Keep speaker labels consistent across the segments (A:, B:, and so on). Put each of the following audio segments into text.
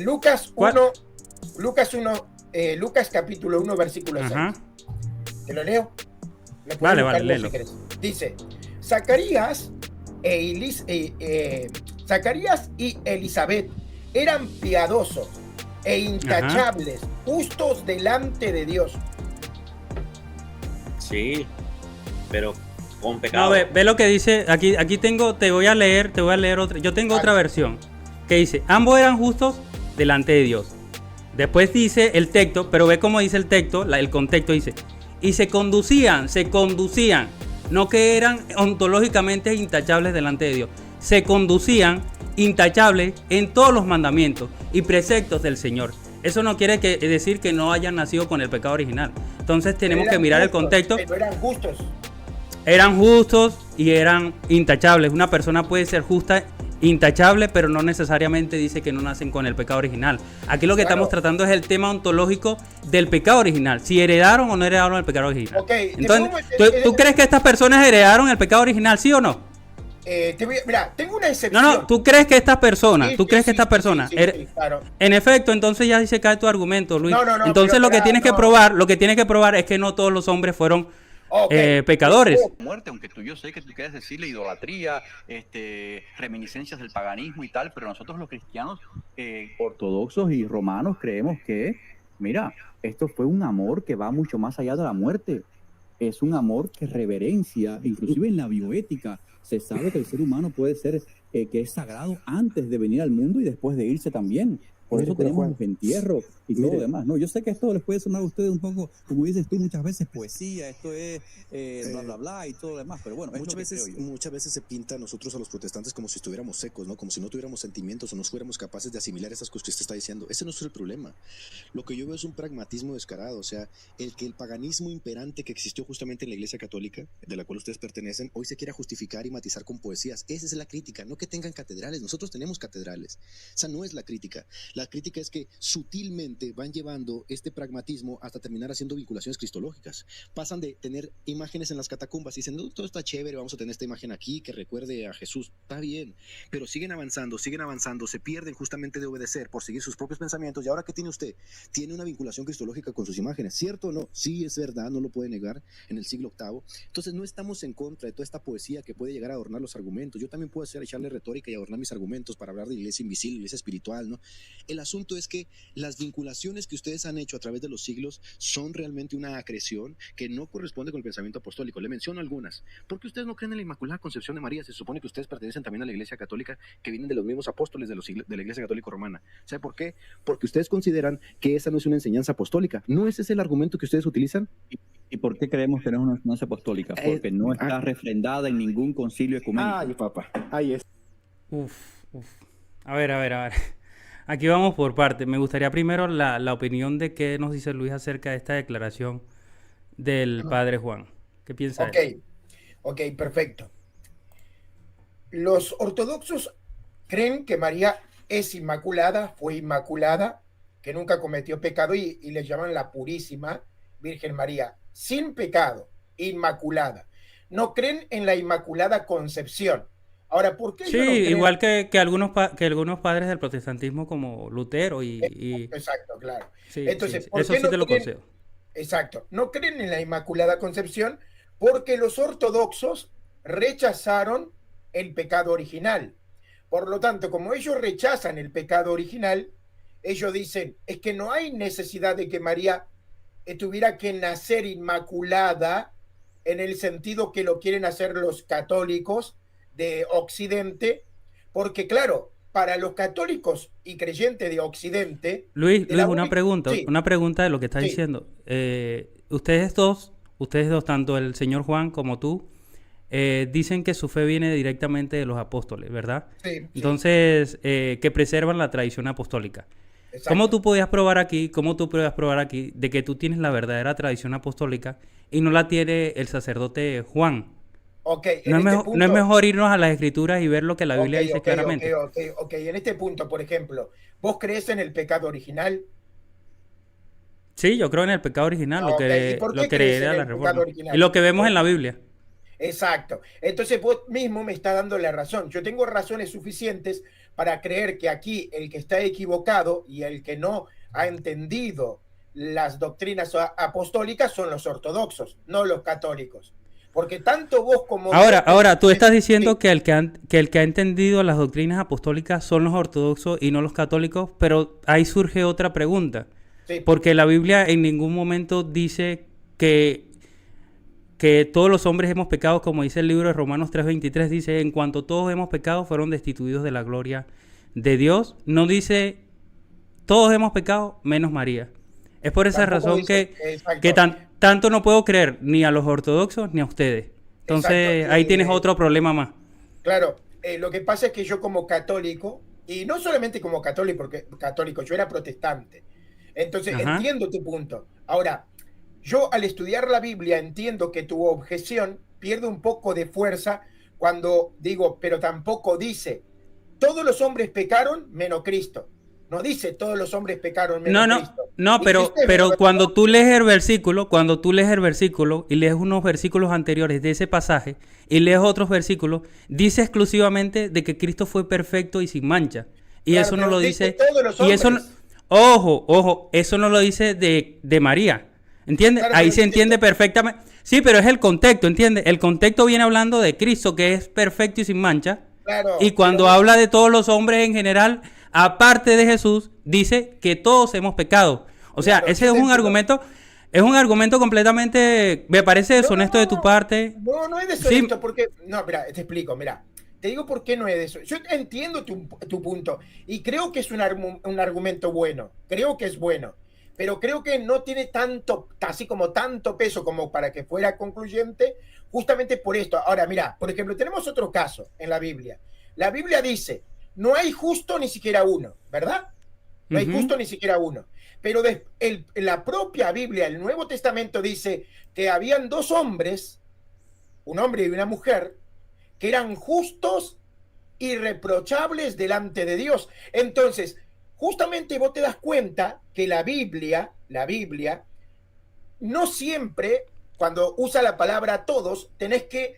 A: Lucas
B: ¿Cuál?
A: 1, Lucas capítulo 1, versículo 6.
B: Ajá.
A: ¿Te lo leo? Me puedes
B: Vale,
A: buscar
B: vale,
A: vos si
B: léelo.
A: querés. Dice, Zacarías Zacarías y Elizabeth eran piadosos e
B: Ajá.
A: intachables, justos delante de Dios.
C: Sí, pero con
B: No,
C: pecado.
B: ve lo que dice. Aquí tengo, te voy a leer otra. Yo tengo otra
A: Vale.
B: versión que dice, ambos eran justos delante de Dios. Después dice el texto, pero ve cómo dice el texto, el contexto dice, y se conducían, no que eran ontológicamente intachables delante de Dios, se conducían intachables en todos los mandamientos y preceptos del Señor. Eso no quiere decir que no hayan nacido con el pecado original. Entonces tenemos que mirar el contexto.
A: Pero eran justos.
B: Eran justos y eran intachables. Una persona puede ser justa, intachable, pero no necesariamente dice que no nacen con el pecado original. Aquí lo que estamos tratando es el tema ontológico del pecado original. Si heredaron o no heredaron el pecado original.
A: Okay,
B: entonces, ¿tú crees que estas personas heredaron el pecado original, sí o no?
A: Mira, tengo una excepción.
B: No, ¿tú crees que estas personas,
A: claro.
B: En efecto, entonces ya se cae tu argumento, Luis.
A: No,
B: entonces lo que tienes que probar es que no todos los hombres fueron pecadores.
D: Muerte, aunque yo sé que tú quieres decirle idolatría, reminiscencias del paganismo y tal, pero nosotros los cristianos
E: ortodoxos y romanos creemos que, mira, esto fue un amor que va mucho más allá de la muerte. Es un amor que reverencia, inclusive en la bioética se sabe que el ser humano puede ser, que es sagrado antes de venir al mundo y después de irse también. Por eso tenemos los entierros y todo lo demás. No, yo sé que esto les puede sonar a ustedes un poco, como dices tú muchas veces, poesía, esto es bla, bla, bla y todo lo demás. Pero bueno,
F: muchas veces se pinta a nosotros, a los protestantes, como si estuviéramos secos, ¿no? Como si no tuviéramos sentimientos o no fuéramos capaces de asimilar esas cosas que usted está diciendo. Ese no es el problema. Lo que yo veo es un pragmatismo descarado. O sea, el paganismo imperante que existió justamente en la Iglesia Católica, de la cual ustedes pertenecen, hoy se quiera justificar y matizar con poesías. Esa es la crítica, no que tengan catedrales. Nosotros tenemos catedrales. Esa no es la crítica. La crítica es que sutilmente van llevando este pragmatismo hasta terminar haciendo vinculaciones cristológicas. Pasan de tener imágenes en las catacumbas y dicen, no, todo está chévere, vamos a tener esta imagen aquí que recuerde a Jesús. Está bien, pero siguen avanzando, se pierden justamente de obedecer por seguir sus propios pensamientos. ¿Y ahora qué tiene usted? Tiene una vinculación cristológica con sus imágenes, ¿cierto o no? Sí, es verdad, no lo puede negar, en el siglo VIII. Entonces no estamos en contra de toda esta poesía que puede llegar a adornar los argumentos. Yo también puedo echarle retórica y adornar mis argumentos para hablar de iglesia invisible, iglesia espiritual, ¿no? El asunto es que las vinculaciones que ustedes han hecho a través de los siglos son realmente una acreción que no corresponde con el pensamiento apostólico. Le menciono algunas. ¿Por qué ustedes no creen en la Inmaculada Concepción de María? Se supone que ustedes pertenecen también a la Iglesia Católica, que vienen de los mismos apóstoles de la Iglesia Católica Romana. ¿Sabe por qué? Porque ustedes consideran que esa no es una enseñanza apostólica. ¿No ese es el argumento que ustedes utilizan?
E: ¿Y por qué creemos que no es una enseñanza apostólica? Porque no está refrendada en ningún concilio ecuménico.
F: Ay, papá, ahí es.
B: Uf. A ver. Aquí vamos por partes. Me gustaría primero la opinión de qué nos dice Luis acerca de esta declaración del padre Juan. ¿Qué piensa él?
A: Ok, perfecto. Los ortodoxos creen que María es inmaculada, fue inmaculada, que nunca cometió pecado y le llaman la purísima Virgen María, sin pecado, inmaculada. No creen en la Inmaculada Concepción. Ahora, ¿por qué?
B: Sí, igual que algunos padres del protestantismo como Lutero
A: Exacto, claro.
B: Sí,
A: entonces,
B: sí,
A: ¿por
B: eso
A: qué
B: sí
A: no
B: te lo
A: creen?
B: concedo.
A: Exacto, no creen en la Inmaculada Concepción porque los ortodoxos rechazaron el pecado original. Por lo tanto, como ellos rechazan el pecado original, ellos dicen, es que no hay necesidad de que María tuviera que nacer inmaculada en el sentido que lo quieren hacer los católicos de Occidente, porque claro, para los católicos y creyentes de Occidente...
B: Luis, una pregunta de lo que estás diciendo. Ustedes dos, tanto el señor Juan como tú, dicen que su fe viene directamente de los apóstoles, ¿verdad?
A: Sí.
B: Entonces, que preservan la tradición apostólica.
A: Exacto.
B: ¿Cómo tú puedes probar aquí de que tú tienes la verdadera tradición apostólica y no la tiene el sacerdote Juan?
A: Okay,
B: no es mejor irnos a las escrituras y ver lo que la Biblia dice claramente.
A: Ok, en este punto, por ejemplo, ¿vos crees en el pecado original?
B: Sí, yo creo en el pecado original, lo que hereda la reforma. Y lo que vemos en la Biblia.
A: Exacto. Entonces vos mismo me estás dando la razón. Yo tengo razones suficientes para creer que aquí el que está equivocado y el que no ha entendido las doctrinas apostólicas son los ortodoxos, no los católicos. Porque tanto vos como...
B: Ahora, tú estás diciendo que el que ha entendido las doctrinas apostólicas son los ortodoxos y no los católicos, pero ahí surge otra pregunta.
A: Sí.
B: Porque la Biblia en ningún momento dice que todos los hombres hemos pecado, como dice el libro de Romanos 3:23, dice, en cuanto todos hemos pecado, fueron destituidos de la gloria de Dios. No dice, todos hemos pecado, menos María. Es por esa razón que tanto no puedo creer ni a los ortodoxos ni a ustedes. Entonces, ahí tienes otro problema más.
A: Claro, lo que pasa es que yo como católico, y no solamente como católico, yo era protestante. Entonces, entiendo tu punto. Ahora, yo al estudiar la Biblia entiendo que tu objeción pierde un poco de fuerza cuando digo, pero tampoco dice, todos los hombres pecaron menos Cristo. No dice todos los hombres pecaron menos Cristo.
B: No, pero cuando tú lees el versículo, y lees unos versículos anteriores de ese pasaje y lees otros versículos, dice exclusivamente de que Cristo fue perfecto y sin mancha. Y claro, eso no lo dice. Y eso no, ojo, eso no lo dice de María. ¿Entiendes? Claro, ahí se entiende perfectamente. Sí, pero es el contexto, ¿entiendes? El contexto viene hablando de Cristo, que es perfecto y sin mancha. Claro, y cuando habla de todos los hombres en general, aparte de Jesús, dice que todos hemos pecado. O sea, ese es un argumento completamente, me parece deshonesto de tu parte.
A: No es deshonesto, porque... No, mira, te explico, mira. Te digo por qué no es eso. Yo entiendo tu punto y creo que es un argumento bueno. Creo que es bueno. Pero creo que no tiene tanto peso como para que fuera concluyente, justamente por esto. Ahora, mira, por ejemplo, tenemos otro caso en la Biblia. La Biblia dice, no hay justo ni siquiera uno, ¿verdad? No hay justo ni siquiera uno. Pero la propia Biblia, el Nuevo Testamento, dice que habían dos hombres, un hombre y una mujer, que eran justos, irreprochables delante de Dios. Entonces, justamente vos te das cuenta que la Biblia, no siempre, cuando usa la palabra todos, tenés que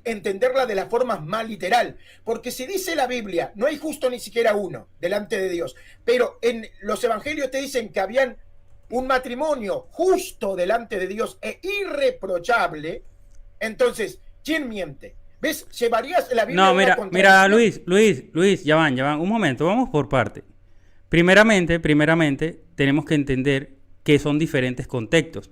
A: entenderla de la forma más literal. Porque si dice la Biblia, no hay justo ni siquiera uno delante de Dios, pero en los evangelios te dicen que habían un matrimonio justo delante de Dios e irreprochable, entonces, ¿quién miente? ¿Ves? Llevarías la Biblia.
B: No, mira, Luis, ya van, un momento, vamos por parte. Primeramente, tenemos que entender que son diferentes contextos.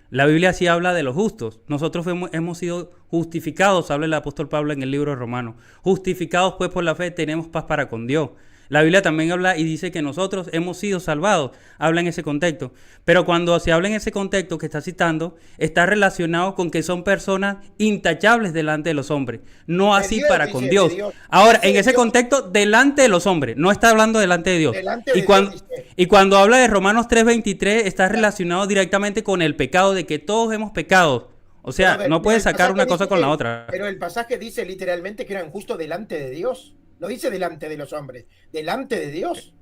B: La Biblia sí habla de los justos. Nosotros hemos sido justificados, habla el apóstol Pablo en el libro de Romanos. Justificados pues por la fe tenemos paz para con Dios. La Biblia también habla y dice que nosotros hemos sido salvados. Habla en ese contexto. Pero cuando se habla en ese contexto que está citando, está relacionado con que son personas intachables delante de los hombres. No así para con Dios. Ahora, en ese contexto, delante de los hombres. No está hablando delante de Dios. Y cuando habla de Romanos 3:23, está relacionado directamente con el pecado, de que todos hemos pecado. O sea, no puedes sacar una cosa con la otra.
A: Pero el pasaje dice literalmente que eran justos delante de Dios. No dice delante de los hombres, delante de Dios.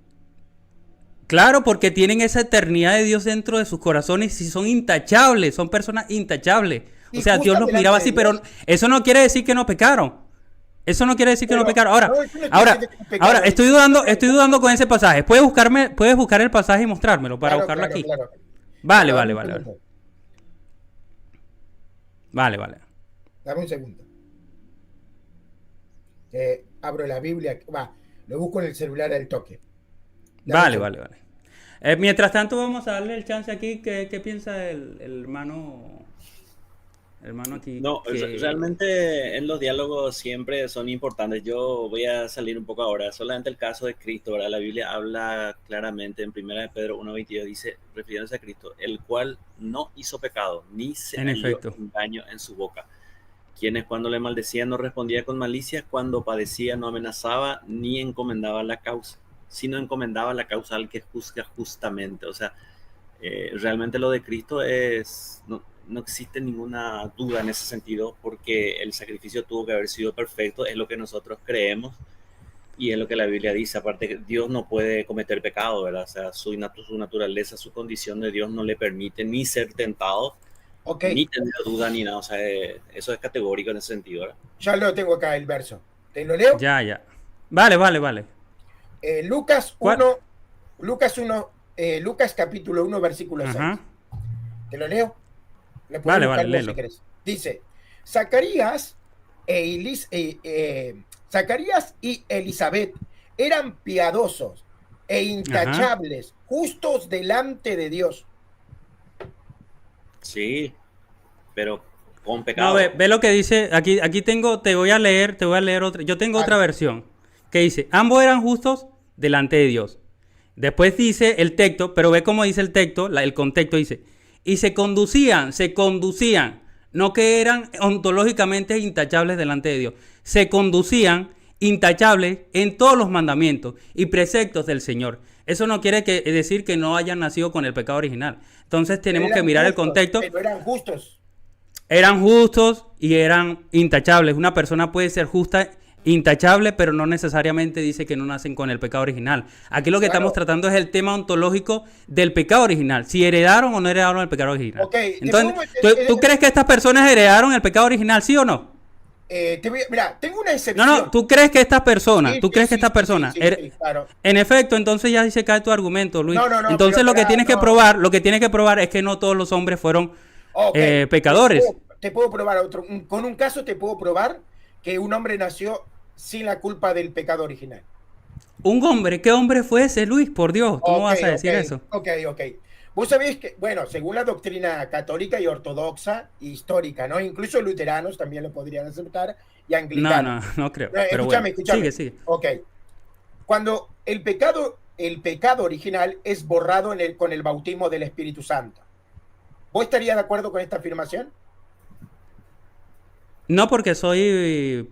B: Claro, porque tienen esa eternidad de Dios dentro de sus corazones y son intachables, son personas intachables. O sea, Dios los miraba así, pero eso no quiere decir que no pecaron. Eso no quiere decir que no pecaron. Ahora, estoy dudando con ese pasaje. ¿Puedes buscar el pasaje y mostrármelo para buscarlo aquí? Claro. Vale. Vale.
A: Dame un segundo. Abro la Biblia, lo busco en el celular al toque.
B: Vale. Mientras tanto vamos a darle el chance aquí. ¿Qué piensa el hermano aquí?
C: No, realmente en los diálogos siempre son importantes. Yo voy a salir un poco ahora. Solamente el caso de Cristo, ¿verdad? La Biblia habla claramente en 1 de Pedro 1:22, dice, refiriéndose a Cristo, el cual no hizo pecado, ni se halló engaño en su boca. Quienes cuando le maldecían no respondía con malicia, cuando padecía no amenazaba ni encomendaba la causa, sino encomendaba la causa al que juzga justamente. O sea, realmente lo de Cristo no existe ninguna duda en ese sentido, porque el sacrificio tuvo que haber sido perfecto, es lo que nosotros creemos y es lo que la Biblia dice. Aparte que Dios no puede cometer pecado, ¿verdad? O sea, su naturaleza, su condición de Dios no le permite ni ser tentado, ni tener duda ni nada. O sea, eso es categórico en ese sentido, ¿verdad?
A: Ya lo tengo acá el verso. ¿Te lo leo?
B: Ya. Vale.
A: Lucas
B: ¿Cuál?
A: 1, Lucas capítulo 1, versículo 6.
B: Ajá.
A: ¿Te lo leo? Le puedes
B: Vale,
A: buscar
B: vale,
A: vos
B: léelo.
A: si querés. Dice, Zacarías Zacarías y Elizabeth eran piadosos e intachables, justos delante de Dios.
C: Sí, pero con
B: No,
C: pecado.
B: ve lo que dice, aquí tengo, te voy a leer otra, yo tengo otra versión, que dice, ambos eran justos delante de Dios. Después dice el texto, pero ve cómo dice el texto, el contexto dice, y se conducían, no que eran ontológicamente intachables delante de Dios, se conducían intachables en todos los mandamientos y preceptos del Señor. Eso no quiere decir que no hayan nacido con el pecado original. Entonces tenemos que mirar el contexto.
A: Pero eran justos.
B: Eran justos y eran intachables. Una persona puede ser justa, intachable, pero no necesariamente dice que no nacen con el pecado original. Aquí lo que estamos tratando es el tema ontológico del pecado original. Si heredaron o no heredaron el pecado original.
A: Okay,
B: entonces, ¿tú crees que estas personas heredaron el pecado original, sí o no?
A: Mira, tengo una excepción.
B: No, ¿tú crees que estas personas,
A: Sí, claro.
B: En efecto, entonces ya se cae tu argumento, Luis.
A: No,
B: entonces
A: pero,
B: lo que tienes que probar es que no todos los hombres fueron pecadores.
A: Te puedo probar otro. Con un caso te puedo probar que un hombre nació sin la culpa del pecado original.
B: ¿Un hombre? ¿Qué hombre fue ese, Luis? Por Dios, ¿cómo vas a decir eso?
A: Ok. Vos sabés que, bueno, según la doctrina católica y ortodoxa, histórica, ¿no? Incluso luteranos también lo podrían aceptar y anglicanos.
B: No creo.
A: Pero
B: escúchame.
A: Sigue. Ok. Cuando el pecado original es borrado con el bautismo del Espíritu Santo. ¿Vos estarías de acuerdo con esta afirmación?
B: No, porque soy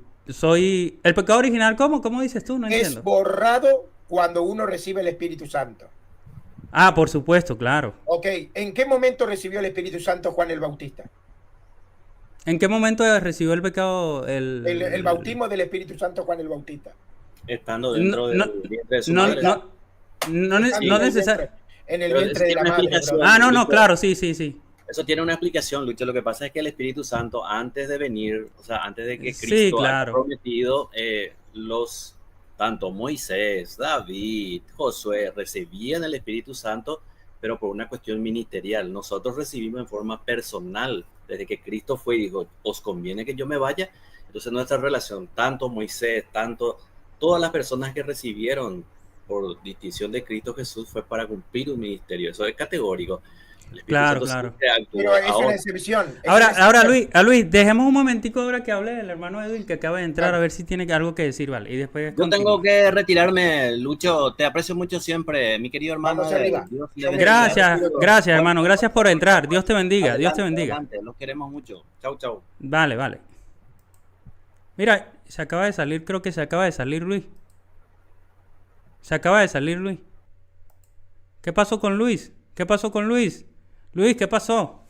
B: el pecado original, ¿cómo dices tú? No entiendo.
A: Es borrado cuando uno recibe el Espíritu Santo.
B: Ah, por supuesto, claro.
A: Ok, ¿en qué momento recibió el Espíritu Santo Juan el Bautista?
B: ¿En qué momento recibió el pecado?
A: El bautismo del Espíritu Santo Juan el Bautista.
C: Estando dentro del vientre de su madre.
B: No necesariamente.
A: En el vientre de la madre.
B: No, claro, sí.
C: Eso tiene una explicación, Lucho. Lo que pasa es que el Espíritu Santo, antes de venir, o sea, antes de que Cristo haya prometido, tanto Moisés, David, Josué recibían el Espíritu Santo, pero por una cuestión ministerial. Nosotros recibimos en forma personal, desde que Cristo fue y dijo, ¿os conviene que yo me vaya? Entonces nuestra relación, tanto Moisés, todas las personas que recibieron por distinción de Cristo Jesús fue para cumplir un ministerio. Eso es categórico.
B: Claro.
A: Pero es una excepción.
B: Ahora Luis, dejemos un momentico ahora que hable el hermano Edwin que acaba de entrar, a ver si tiene algo que decir, ¿vale? Y después
C: yo tengo que retirarme, Lucho. Te aprecio mucho siempre, mi querido hermano.
B: Gracias, hermano. Gracias por entrar. Dios te bendiga.
C: Adelante. Los queremos mucho. Chau.
B: Vale. Mira, creo que se acaba de salir Luis. ¿Qué pasó con Luis? Luis, ¿qué pasó?